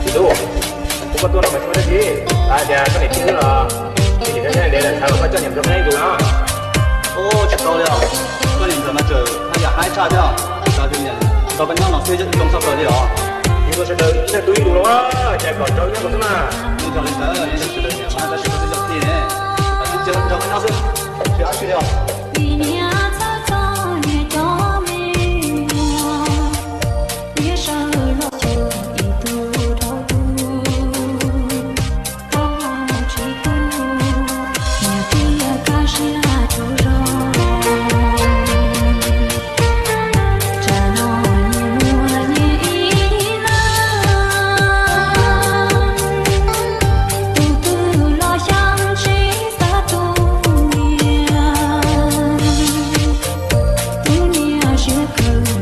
Itu, bukan tuh nama cuma lagi. Ada kan itu lah. Ini kan yang dia tahu macam yang macam itu lah. 哦，知道了。那你怎么走？他也还差点，大兄弟，老板娘老师就动手了啊。Ini kau sudah kita tu itu lah. Jangan kau tahu yang macam mana. 你叫你这，你就是的，我还在是不是叫你呢？那你叫老板娘是去哪去了？一年草草也着迷月上落就一度头度，我去度，也比也开始出肉。这罗你我你呢，独独落香气洒度年，度年学口。